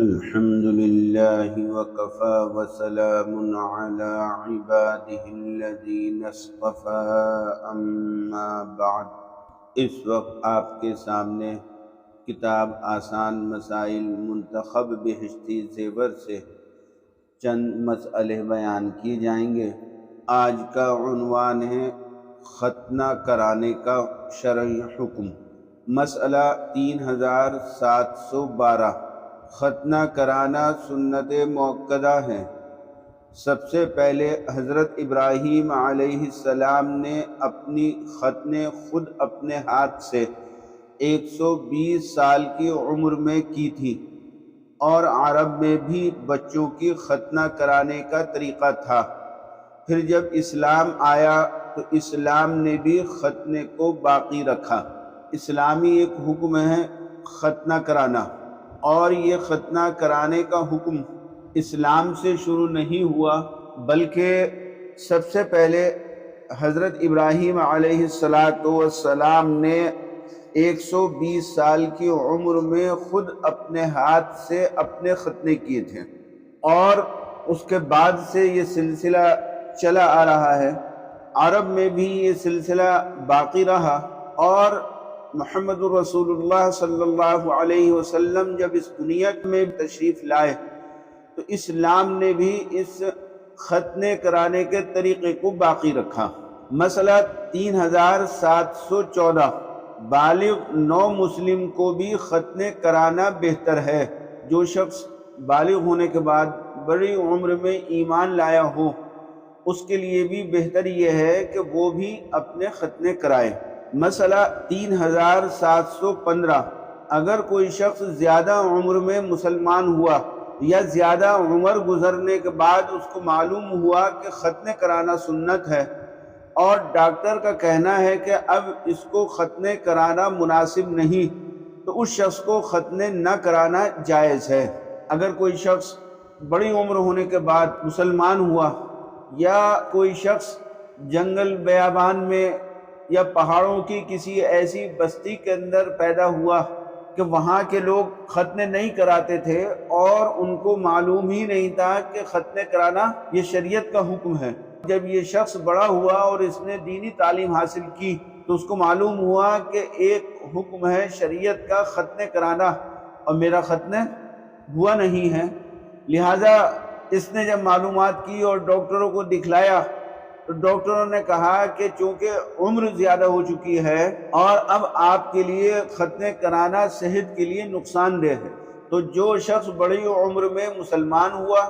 الحمد لله وكفى وسلام على عباده الذين اصطفى اما بعد۔ اس وقت آپ کے سامنے کتاب آسان مسائل منتخب بہشتی زیور سے چند مسئلے بیان کیے جائیں گے۔ آج کا عنوان ہے ختنہ کرانے کا شرعی حکم۔ مسئلہ 3712، ختنہ کرانا سنت مؤکدہ ہے۔ سب سے پہلے حضرت ابراہیم علیہ السلام نے اپنی ختنہ خود اپنے ہاتھ سے 120 سال کی عمر میں کی تھی، اور عرب میں بھی بچوں کی ختنہ کرانے کا طریقہ تھا۔ پھر جب اسلام آیا تو اسلام نے بھی ختنہ کو باقی رکھا۔ اسلامی ایک حکم ہے ختنہ کرانا، اور یہ ختنہ کرانے کا حکم اسلام سے شروع نہیں ہوا، بلکہ سب سے پہلے حضرت ابراہیم علیہ السلام نے 120 سال کی عمر میں خود اپنے ہاتھ سے اپنے ختنے کیے تھے، اور اس کے بعد سے یہ سلسلہ چلا آ رہا ہے۔ عرب میں بھی یہ سلسلہ باقی رہا، اور محمد رسول اللہ صلی اللہ علیہ وسلم جب اس دنیا میں تشریف لائے تو اسلام نے بھی اس ختنے کرانے کے طریقے کو باقی رکھا۔ مسئلہ 3714، بالغ نو مسلم کو بھی ختنے کرانا بہتر ہے۔ جو شخص بالغ ہونے کے بعد بڑی عمر میں ایمان لایا ہو، اس کے لیے بھی بہتر یہ ہے کہ وہ بھی اپنے ختنے کرائے۔ مسئلہ 3715، اگر کوئی شخص زیادہ عمر میں مسلمان ہوا یا زیادہ عمر گزرنے کے بعد اس کو معلوم ہوا کہ ختنے کرانا سنت ہے، اور ڈاکٹر کا کہنا ہے کہ اب اس کو ختنے کرانا مناسب نہیں، تو اس شخص کو ختنے نہ کرانا جائز ہے۔ اگر کوئی شخص بڑی عمر ہونے کے بعد مسلمان ہوا، یا کوئی شخص جنگل بیابان میں یا پہاڑوں کی کسی ایسی بستی کے اندر پیدا ہوا کہ وہاں کے لوگ ختنے نہیں کراتے تھے، اور ان کو معلوم ہی نہیں تھا کہ ختنے کرانا یہ شریعت کا حکم ہے۔ جب یہ شخص بڑا ہوا اور اس نے دینی تعلیم حاصل کی تو اس کو معلوم ہوا کہ ایک حکم ہے شریعت کا ختنے کرانا، اور میرا ختنے ہوا نہیں ہے۔ لہٰذا اس نے جب معلومات کی اور ڈاکٹروں کو دکھلایا تو ڈاکٹروں نے کہا کہ چونکہ عمر زیادہ ہو چکی ہے اور اب آپ کے لیے ختنے کرانا صحت کے لیے نقصان دہ ہے، تو جو شخص بڑی عمر میں مسلمان ہوا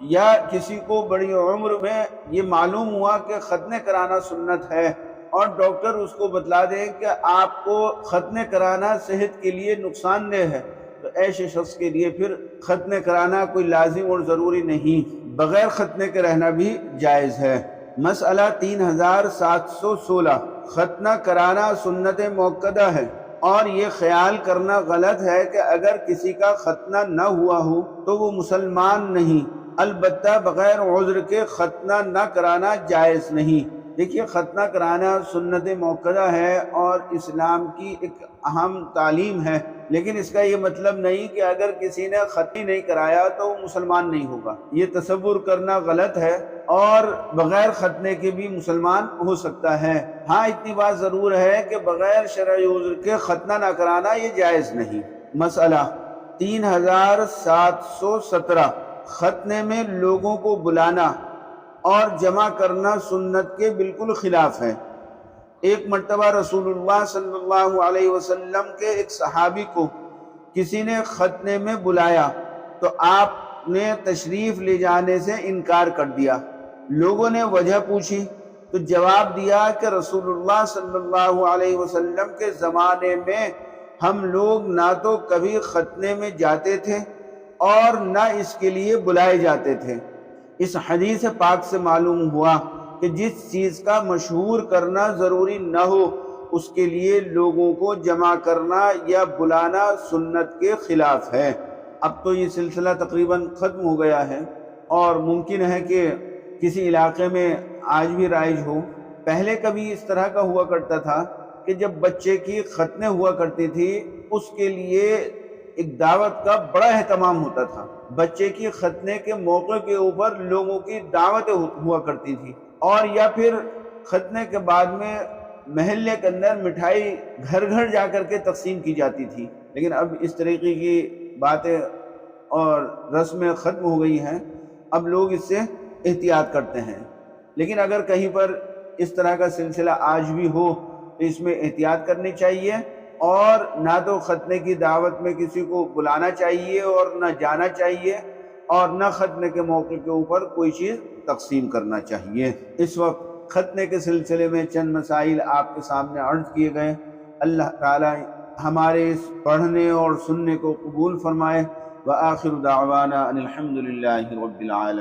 یا کسی کو بڑی عمر میں یہ معلوم ہوا کہ ختنے کرانا سنت ہے، اور ڈاکٹر اس کو بتلا دیں کہ آپ کو ختنے کرانا صحت کے لیے نقصان دہ ہے، تو ایسے شخص کے لیے پھر ختنے کرانا کوئی لازم اور ضروری نہیں، بغیر ختنے کے رہنا بھی جائز ہے۔ مسئلہ 3716، ختنہ کرانا سنت مؤکدہ ہے، اور یہ خیال کرنا غلط ہے کہ اگر کسی کا ختنہ نہ ہوا ہو تو وہ مسلمان نہیں۔ البتہ بغیر عذر کے ختنہ نہ کرانا جائز نہیں۔ دیکھیے، ختنہ کرانا سنت مؤکدہ ہے اور اسلام کی ایک اہم تعلیم ہے، لیکن اس کا یہ مطلب نہیں کہ اگر کسی نے ختنہ نہیں کرایا تو وہ مسلمان نہیں ہوگا۔ یہ تصور کرنا غلط ہے، اور بغیر ختنے کے بھی مسلمان ہو سکتا ہے۔ ہاں، اتنی بات ضرور ہے کہ بغیر شرعی عذر کے ختنہ نہ کرانا یہ جائز نہیں۔ مسئلہ 3717، ختنے میں لوگوں کو بلانا اور جمع کرنا سنت کے بالکل خلاف ہے۔ ایک مرتبہ رسول اللہ صلی اللہ علیہ وسلم کے ایک صحابی کو کسی نے ختنے میں بلایا تو آپ نے تشریف لے جانے سے انکار کر دیا۔ لوگوں نے وجہ پوچھی تو جواب دیا کہ رسول اللہ صلی اللہ علیہ وسلم کے زمانے میں ہم لوگ نہ تو کبھی ختنے میں جاتے تھے اور نہ اس کے لیے بلائے جاتے تھے۔ اس حدیث پاک سے معلوم ہوا کہ جس چیز کا مشہور کرنا ضروری نہ ہو اس کے لیے لوگوں کو جمع کرنا یا بلانا سنت کے خلاف ہے۔ اب تو یہ سلسلہ تقریباً ختم ہو گیا ہے، اور ممکن ہے کہ کسی علاقے میں آج بھی رائج ہو۔ پہلے کبھی اس طرح کا ہوا کرتا تھا کہ جب بچے کی ختنہ ہوا کرتی تھی اس کے لیے ایک دعوت کا بڑا اہتمام ہوتا تھا۔ بچے کی ختنے کے موقع کے اوپر لوگوں کی دعوتیں ہوا کرتی تھی، اور یا پھر ختنے کے بعد میں محلے کے اندر مٹھائی گھر گھر جا کر کے تقسیم کی جاتی تھی۔ لیکن اب اس طریقے کی باتیں اور رسمیں ختم ہو گئی ہیں، اب لوگ اس سے احتیاط کرتے ہیں۔ لیکن اگر کہیں پر اس طرح کا سلسلہ آج بھی ہو تو اس میں احتیاط کرنی چاہیے، اور نہ تو ختنے کی دعوت میں کسی کو بلانا چاہیے اور نہ جانا چاہیے، اور نہ ختنے کے موقع کے اوپر کوئی چیز تقسیم کرنا چاہیے۔ اس وقت ختنے کے سلسلے میں چند مسائل آپ کے سامنے عرض کیے گئے۔ اللہ تعالی ہمارے اس پڑھنے اور سننے کو قبول فرمائے۔ وآخر دعوانا ان الحمد للہ رب العالمین۔